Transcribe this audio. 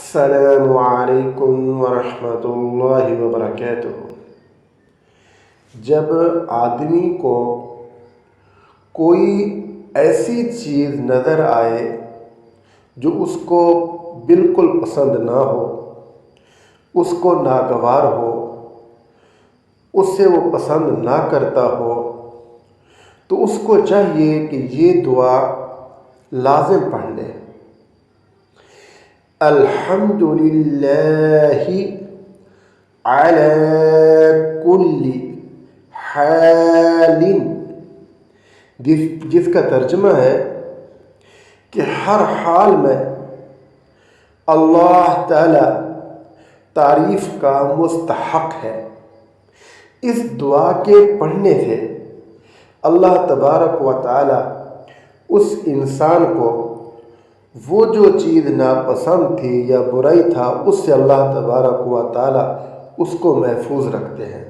السلام علیکم ورحمۃ اللہ وبرکاتہ۔ جب آدمی کو کوئی ایسی چیز نظر آئے جو اس کو بالکل پسند نہ ہو، اس کو ناگوار ہو، اس سے وہ پسند نہ کرتا ہو، تو اس کو چاہیے کہ یہ دعا لازم پڑھ لے۔ الحمد للہ علی کل حال، جس کا ترجمہ ہے کہ ہر حال میں اللہ تعالی تعریف کا مستحق ہے۔ اس دعا کے پڑھنے سے اللہ تبارک و تعالی اس انسان کو وہ جو چیز ناپسند تھی یا برائی تھا، اس سے اللہ تبارک و تعالی اس کو محفوظ رکھتے ہیں۔